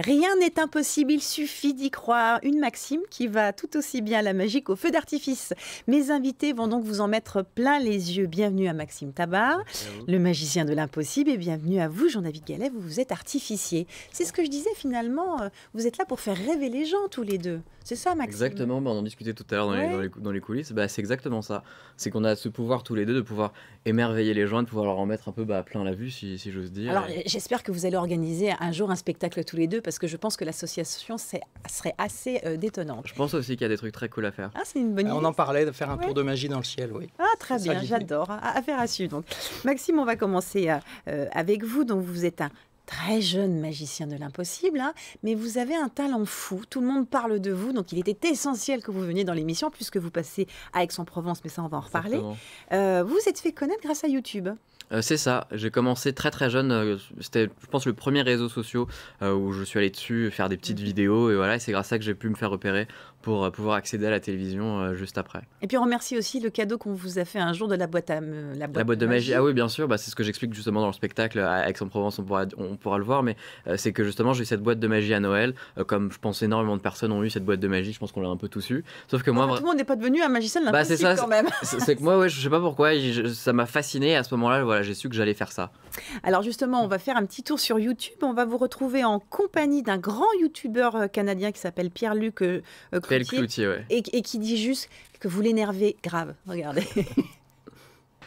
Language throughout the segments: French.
Rien n'est impossible, il suffit d'y croire. Une maxime qui va tout aussi bien à la magie qu'au feu d'artifice. Mes invités vont donc vous en mettre plein les yeux. Bienvenue à Maxime Tabar, le magicien de l'impossible, et bienvenue à vous, Jean-David Gallet, vous êtes artificier. C'est ce que je disais finalement, vous êtes là pour faire rêver les gens tous les deux. C'est ça, Maxime? Exactement, on en discutait tout à l'heure dans les coulisses, c'est exactement ça. C'est qu'on a ce pouvoir tous les deux de pouvoir émerveiller les gens, de pouvoir leur en mettre un peu plein la vue, si j'ose dire. Alors j'espère que vous allez organiser un jour un spectacle tous les deux, parce que je pense que l'association serait assez détonnante. Je pense aussi qu'il y a des trucs très cool à faire. Ah, c'est une bonne idée. On en parlait de faire un tour de magie dans le ciel, oui. Ah, très bien, j'adore. Affaire à suivre. Donc, Maxime, on va commencer avec vous. Donc, vous êtes un très jeune magicien de l'impossible, hein, mais vous avez un talent fou. Tout le monde parle de vous, donc il était essentiel que vous veniez dans l'émission, puisque vous passez à Aix-en-Provence, mais ça, on va en reparler. Vous êtes fait connaître grâce à YouTube. C'est ça, j'ai commencé très jeune, c'était je pense le premier réseau social où je suis allé dessus faire des petites vidéos et voilà, et c'est grâce à ça que j'ai pu me faire repérer pour pouvoir accéder à la télévision juste après. Et puis on remercie aussi le cadeau qu'on vous a fait un jour de la boîte de magie. Ah oui, bien sûr, c'est ce que j'explique justement dans le spectacle à Aix-en-Provence, on pourra le voir, mais c'est que justement j'ai eu cette boîte de magie à Noël, comme je pense énormément de personnes ont eu cette boîte de magie, je pense qu'on l'a un peu tous eu, sauf que moi... Tout le monde n'est pas devenu un magicien de l'impossible quand même. C'est que moi, ouais, je sais pas pourquoi, ça m'a fasciné à ce moment-là, voilà, j'ai su que j'allais faire ça. Alors justement, on va faire un petit tour sur YouTube. On va vous retrouver en compagnie d'un grand youtubeur canadien qui s'appelle Pierre-Luc Cloutier, ouais. et qui dit juste que vous l'énervez grave. Regardez.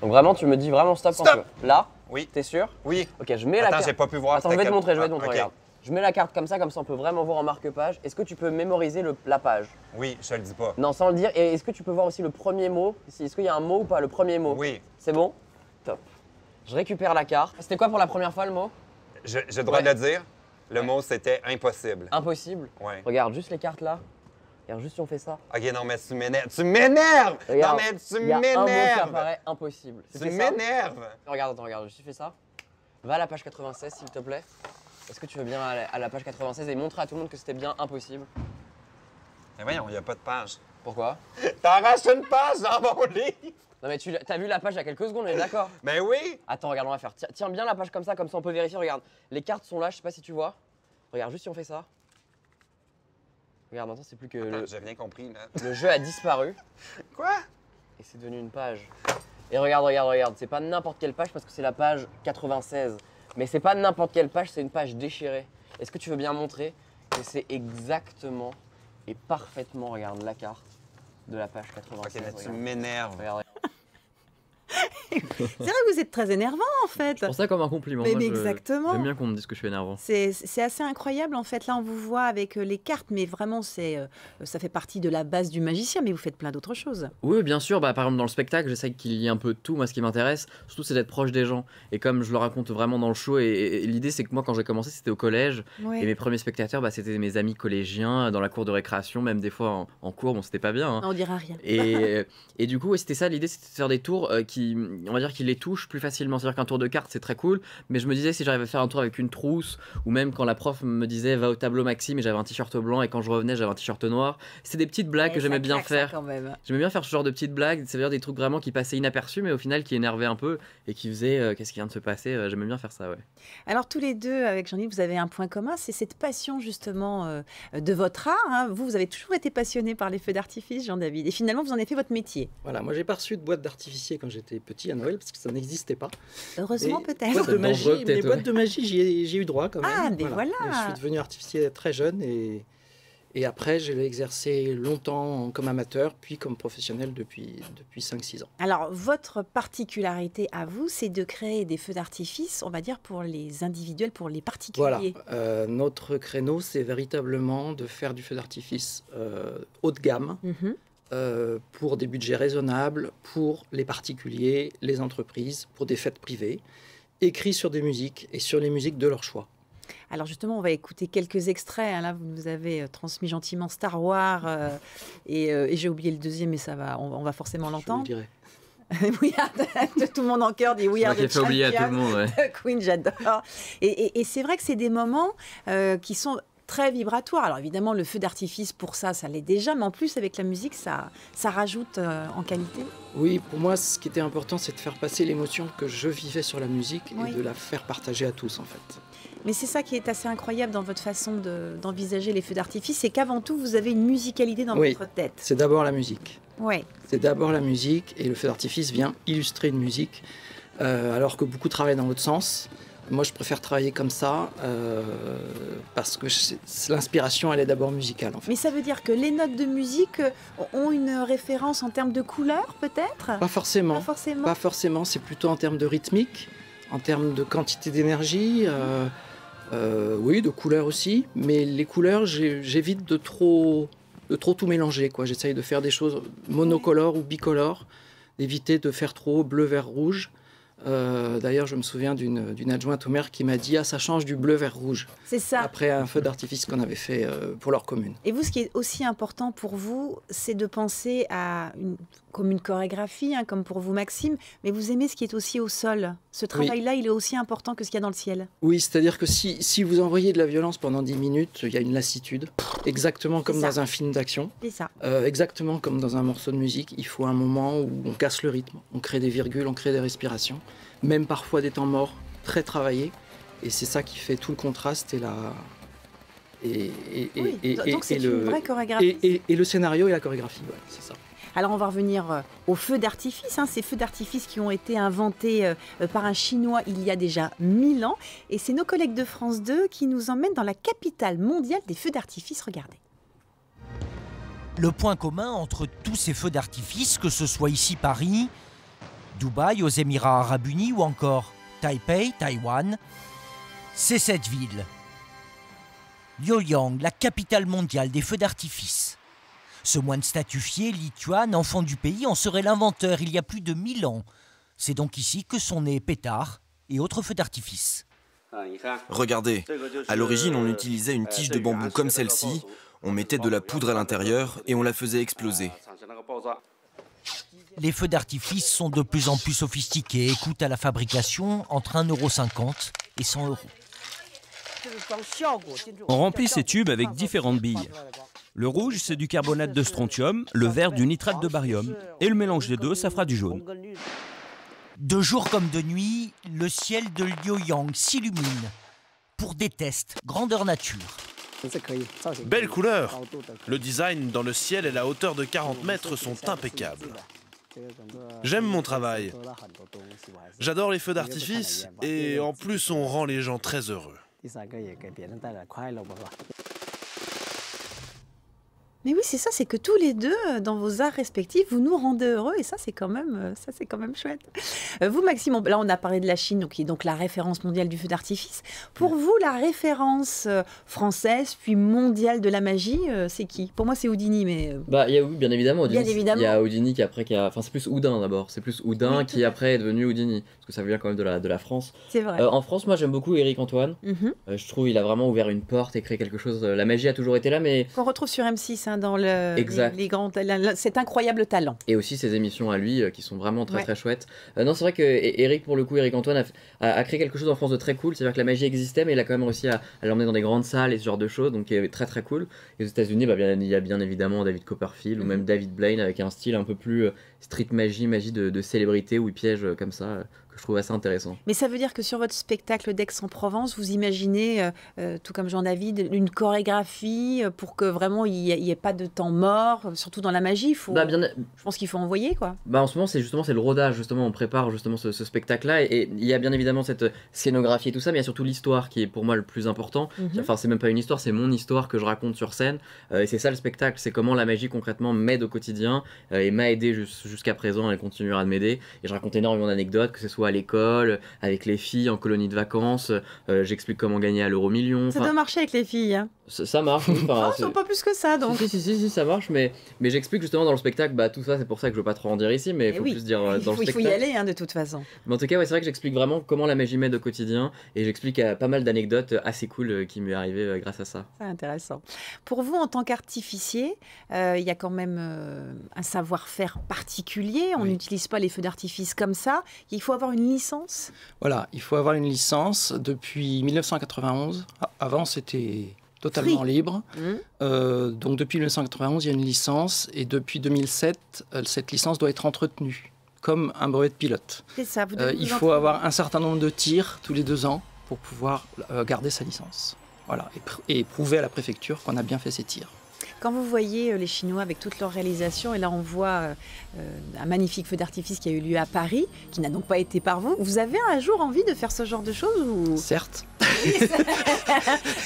Donc vraiment, tu me dis vraiment stop. Quand tu veux. Là? Oui. T'es sûr? Oui. Ok, je mets la carte. Attends, j'ai pas pu voir. Attends, je vais te montrer, okay. Regarde. Je mets la carte comme ça on peut vraiment voir en marque-page. Est-ce que tu peux mémoriser la page? Oui, je te le dis pas. Non, sans le dire. Et est-ce que tu peux voir aussi le premier mot? Est-ce qu'il y a un mot ou pas, le premier mot? Oui. C'est bon? Top. Je récupère la carte. C'était quoi pour la première fois le mot? J'ai le droit de le dire. Le mot, c'était impossible. Impossible? Ouais. Regarde juste les cartes là. Regarde juste si on fait ça. Ok, non, mais tu m'énerves. Tu m'énerves! Non, mais tu m'énerves! Il y a un mot qui apparaît impossible. Tu m'énerves! Regarde, regarde, je fais ça. Va à la page 96, s'il te plaît. Est-ce que tu veux bien aller à la page 96 et montrer à tout le monde que c'était bien impossible? Mais voyons, il n'y a pas de page. Pourquoi? T'arraches une page dans mon livre! Non mais t'as vu la page il y a quelques secondes, on est d'accord? Mais oui! Attends, regarde, on va faire. Tiens bien la page comme ça on peut vérifier. Regarde, les cartes sont là, je sais pas si tu vois. Regarde, juste si on fait ça. Regarde, maintenant c'est plus que. Attends, j'ai rien compris là. Le jeu a disparu. Quoi? Et c'est devenu une page. Et regarde. C'est pas n'importe quelle page parce que c'est la page 96. Mais c'est pas n'importe quelle page, c'est une page déchirée. Est-ce que tu veux bien montrer que c'est exactement et parfaitement, regarde, la carte de la page 96. Ok, mais tu m'énerves. Regarde. C'est vrai que vous êtes très énervant en fait. Je prends ça comme un compliment. Mais exactement. J'aime bien qu'on me dise que je suis énervant. C'est assez incroyable en fait. Là, on vous voit avec les cartes, mais vraiment, ça fait partie de la base du magicien, mais vous faites plein d'autres choses. Oui, bien sûr. Par exemple, dans le spectacle, j'essaie qu'il y ait un peu de tout. Moi, ce qui m'intéresse, surtout, c'est d'être proche des gens. Et comme je le raconte vraiment dans le show, et l'idée, c'est que moi, quand j'ai commencé, c'était au collège. Ouais. Et mes premiers spectateurs, c'était mes amis collégiens, dans la cour de récréation, même des fois en cours. Bon, c'était pas bien. Hein. On dira rien. Et du coup, c'était ça. L'idée, c'était de faire des tours on va dire, qui les touchent plus facilement. C'est-à-dire qu'un tour de cartes, c'est très cool. Mais je me disais, si j'arrivais à faire un tour avec une trousse, ou même quand la prof me disait, va au tableau Maxime, et j'avais un t-shirt blanc, et quand je revenais, j'avais un t-shirt noir. C'était des petites blagues que j'aimais bien faire. J'aimais bien faire ce genre de petites blagues. C'est-à-dire des trucs vraiment qui passaient inaperçus, mais au final qui énervaient un peu et qui faisaient qu'est-ce qui vient de se passer. J'aimais bien faire ça, ouais. Alors, tous les deux, avec Jean-Yves, vous avez un point commun, c'est cette passion, justement, de votre art. Hein. Vous avez toujours été passionné par les feux d'artifice, Jean-David. Et finalement, vous en avez fait votre métier. Voilà, moi, j'ai pas reçu de boîte d'artificier quand j'étais petit à Noël, parce que ça n'existait pas. Heureusement, peut-être. Boîtes de magie, j'ai eu droit quand même. Ah, mais voilà. Je suis devenu artificier très jeune et après, j'ai exercé longtemps comme amateur, puis comme professionnel depuis 5-6 ans. Alors, votre particularité à vous, c'est de créer des feux d'artifice, on va dire, pour les individuels, pour les particuliers. Voilà. Notre créneau, c'est véritablement de faire du feu d'artifice haut de gamme. Pour des budgets raisonnables, pour les particuliers, les entreprises, pour des fêtes privées, écrits sur des musiques et sur les musiques de leur choix. Alors justement, on va écouter quelques extraits. Hein. Là, vous nous avez transmis gentiment Star Wars et j'ai oublié le deuxième, mais ça va, on va forcément l'entendre. Je le dirai. We are the... Tout le monde en chœur dit We are the champions. Oublié à tout le monde, ouais. Queen, j'adore. Et c'est vrai que c'est des moments qui sont très vibratoire. Alors évidemment, le feu d'artifice, pour ça, ça l'est déjà, mais en plus, avec la musique, ça rajoute en qualité. Oui, pour moi, ce qui était important, c'est de faire passer l'émotion que je vivais sur la musique et de la faire partager à tous, en fait. Mais c'est ça qui est assez incroyable dans votre façon d'envisager les feux d'artifice, c'est qu'avant tout, vous avez une musicalité dans votre tête. C'est d'abord la musique. Ouais. C'est d'abord la musique et le feu d'artifice vient illustrer une musique, alors que beaucoup travaillent dans l'autre sens. Moi, je préfère travailler comme ça parce que l'inspiration, elle est d'abord musicale. En fait. Mais ça veut dire que les notes de musique ont une référence en termes de couleur, peut-être ? Pas forcément. Pas forcément. Pas forcément. C'est plutôt en termes de rythmique, en termes de quantité d'énergie, oui, de couleurs aussi. Mais les couleurs, j'évite de trop tout mélanger, quoi. J'essaye de faire des choses monocolores ou bicolores, d'éviter de faire trop bleu, vert, rouge. D'ailleurs, je me souviens d'une adjointe au maire qui m'a dit « Ah, ça change du bleu vers rouge ». C'est ça. Après un feu d'artifice qu'on avait fait pour leur commune. Et vous, ce qui est aussi important pour vous, c'est de penser à comme une chorégraphie, hein, comme pour vous, Maxime, mais vous aimez ce qui est aussi au sol. Ce travail-là, il est aussi important que ce qu'il y a dans le ciel. Oui, c'est-à-dire que si vous envoyez de la violence pendant 10 minutes, il y a une lassitude, exactement comme dans un film d'action, exactement comme dans un morceau de musique. Il faut un moment où on casse le rythme, on crée des virgules, on crée des respirations, même parfois des temps morts très travaillés. Et c'est ça qui fait tout le contraste et donc c'est une vraie chorégraphie. Et le scénario et la chorégraphie, ouais, c'est ça. Alors on va revenir aux feux d'artifice, hein, ces feux d'artifice qui ont été inventés par un Chinois il y a déjà 1000 ans. Et c'est nos collègues de France 2 qui nous emmènent dans la capitale mondiale des feux d'artifice. Regardez. Le point commun entre tous ces feux d'artifice, que ce soit ici Paris, Dubaï, aux Émirats Arabes Unis ou encore Taipei, Taïwan, c'est cette ville. Luoyang, la capitale mondiale des feux d'artifice. Ce moine statufié, Li-Tuan, enfant du pays, en serait l'inventeur il y a plus de 1000 ans. C'est donc ici que sont nés pétards et autres feux d'artifice. Regardez, à l'origine on utilisait une tige de bambou comme celle-ci, on mettait de la poudre à l'intérieur et on la faisait exploser. Les feux d'artifice sont de plus en plus sophistiqués et coûtent à la fabrication entre 1,50 € et 100 €. On remplit ces tubes avec différentes billes. Le rouge, c'est du carbonate de strontium, le vert du nitrate de barium. Et le mélange des deux, ça fera du jaune. De jour comme de nuit, le ciel de Luoyang s'illumine pour des tests grandeur nature. Belle couleur. Le design dans le ciel et la hauteur de 40 mètres sont impeccables. J'aime mon travail. J'adore les feux d'artifice et en plus on rend les gens très heureux. Mais oui, c'est ça, c'est que tous les deux, dans vos arts respectifs, vous nous rendez heureux et ça, c'est quand même chouette. Vous, Maxime, là, on a parlé de la Chine, qui est donc la référence mondiale du feu d'artifice. Pour vous, la référence française, puis mondiale de la magie, c'est qui? Pour moi, c'est Houdini, mais... Bah, il y a, bien évidemment Houdini. Bien évidemment. Il y a Houdini qui après, enfin, c'est plus Houdin d'abord. C'est plus Houdin qui après est devenu Houdini, parce que ça vient quand même de la France. C'est vrai. En France, moi, j'aime beaucoup Éric Antoine. Je trouve qu'il a vraiment ouvert une porte et créé quelque chose. La magie a toujours été là, mais... Qu'on retrouve sur M6, hein, dans les grands, cet incroyable talent. Et aussi ses émissions à lui qui sont vraiment très chouettes. Non, c'est vrai que Éric, pour le coup, Éric Antoine a créé quelque chose en France de très cool. C'est-à-dire que la magie existait, mais il a quand même réussi à l'emmener dans des grandes salles et ce genre de choses, donc qui est très cool. Et aux États-Unis, il y a bien évidemment David Copperfield ou même David Blaine avec un style un peu plus street magie de célébrité où il piège comme ça. Je trouve assez intéressant. Mais ça veut dire que sur votre spectacle d'Aix-en-Provence, vous imaginez, tout comme Jean-David, une chorégraphie pour que vraiment il n'y ait pas de temps mort, surtout dans la magie. Je pense qu'il faut envoyer, quoi. En ce moment, c'est le rodage, justement, on prépare justement ce spectacle-là, et il y a bien évidemment cette scénographie et tout ça, mais il y a surtout l'histoire qui est pour moi le plus important. Enfin, c'est même pas une histoire, c'est mon histoire que je raconte sur scène, et c'est ça le spectacle, c'est comment la magie concrètement m'aide au quotidien, et m'a aidé jusqu'à présent, elle continuera de m'aider, et je raconte énormément d'anecdotes, que ce soit à l'école, avec les filles, en colonie de vacances, j'explique comment gagner à l'euro-million. Ça doit marcher avec les filles, hein. Ça marche, oui. Non, pas plus que ça, donc. Si, ça marche, mais j'explique justement dans le spectacle, tout ça, c'est pour ça que je veux pas trop en dire ici, mais il faut plus dire dans le spectacle. Il faut y aller, hein, de toute façon. Mais en tout cas, c'est vrai que j'explique vraiment comment la magie m'aide au quotidien, et j'explique pas mal d'anecdotes assez cool qui m'est arrivé grâce à ça. C'est intéressant. Pour vous, en tant qu'artificier, il y a quand même un savoir-faire particulier. On n'utilise pas les feux d'artifice comme ça. Il faut avoir une licence. Voilà, il faut avoir une licence depuis 1991. Avant, c'était totalement libre. Donc depuis 1991, il y a une licence et depuis 2007, cette licence doit être entretenue comme un brevet de pilote. C'est ça. Il faut avoir un certain nombre de tirs tous les 2 ans pour pouvoir garder sa licence. Voilà, et prouver à la préfecture qu'on a bien fait ses tirs. Quand vous voyez les Chinois avec toute leur réalisation, et là on voit un magnifique feu d'artifice qui a eu lieu à Paris, qui n'a donc pas été par vous, vous avez un jour envie de faire ce genre de choses ou... Certes.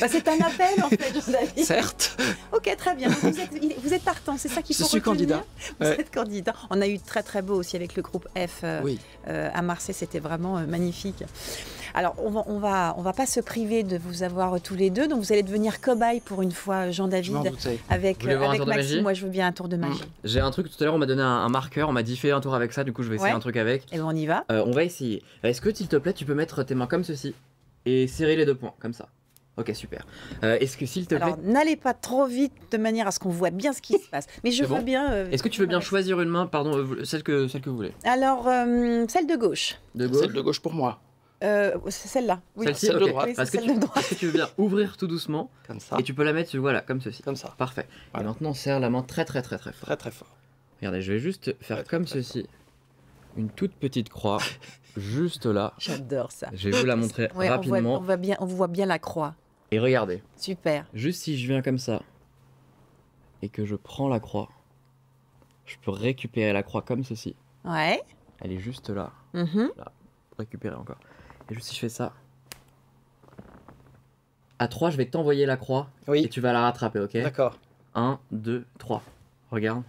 Bah, c'est un appel en fait, Jean-David. Certes. Ok, très bien. Vous êtes partant, c'est ça qu'il faut Je suis retenir. candidat. Vous êtes candidat. On a eu très très beau aussi avec le groupe F Oui. à Marseille, c'était vraiment magnifique. Alors on va pas se priver de vous avoir tous les deux, donc vous allez devenir cobaye pour une fois, Jean-David, avec Vous voulez voir un tour de Maxime. magie? Moi je veux bien un tour de magie. J'ai un truc, tout à l'heure on m'a donné un marqueur, on m'a dit fais un tour avec ça, du coup je vais essayer Ouais. un truc avec. Et ben on y va. On va essayer. Est-ce que s'il te plaît tu peux mettre tes mains comme ceci et serrer les deux poings, comme ça. Ok, super. Est-ce que s'il te plaît... Alors n'allez pas trop vite de manière à ce qu'on voit bien ce qui se passe. Mais je C'est bon veux bien... Est-ce que tu veux bien choisir une main, pardon, celle que vous voulez? Alors, celle de gauche. De gauche? Celle de gauche pour moi. C'est celle-là. Oui. Celle-ci, celle de ok. droite. Oui, Est-ce que, c'est celle de droite. est-ce que tu veux bien ouvrir tout doucement Comme ça. et tu peux la mettre, voilà, comme ceci. Comme ça. Parfait. Voilà. Et maintenant, serre la main très très très très fort. Très très fort. Regardez, je vais juste faire comme ceci. Une toute petite croix, juste là. J'adore ça. Je vais vous la montrer Ouais, rapidement. on voit bien la croix. Et regardez, Super. juste si je viens comme ça et que je prends la croix, je peux récupérer la croix comme ceci. Ouais. Elle est juste là. Mhm. Récupérer encore. Et juste si je fais ça. À 3, je vais t'envoyer la croix Oui. et tu vas la rattraper, ok? D'accord. 1, 2, 3. Regarde.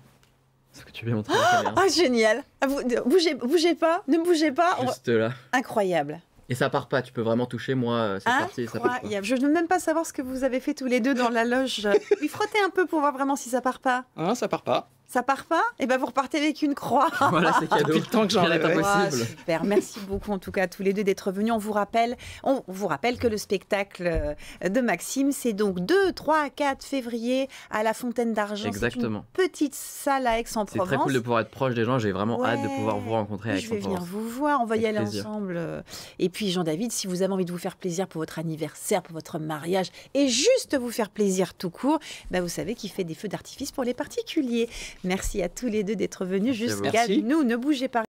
Ce que tu veux montrer à la caméra. Ah, génial. Ah, bougez pas, ne bougugez pas. Juste là. Incroyable. Et ça part pas, tu peux vraiment toucher, moi, c'est parti, ça part pas. Incroyable. Je ne veux même pas savoir ce que vous avez fait tous les deux dans la loge. Lui frottez un peu pour voir vraiment si ça part pas. Hein, ça part pas. Ça part pas? Et ben vous repartez avec une croix. Voilà, c'est cadeau. Depuis le temps que j'en Rien n'est rêvais. impossible. Ah, super, merci beaucoup en tout cas à tous les deux d'être venus. On vous rappelle que le spectacle de Maxime, c'est donc 2, 3, 4 février à la Fontaine d'Argent. Exactement. C'est une petite salle à C'est Aix-en-Provence. très cool de pouvoir être proche des gens, j'ai vraiment hâte de pouvoir vous rencontrer Oui, avec je vais venir vous voir, on va y Avec aller plaisir. ensemble. Et puis Jean-David, si vous avez envie de vous faire plaisir pour votre anniversaire, pour votre mariage, et juste vous faire plaisir tout court, bah vous savez qu'il fait des feux d'artifice pour les particuliers. Merci à tous les deux d'être venus Merci à vous. jusqu'à Merci. nous. Ne bougez pas.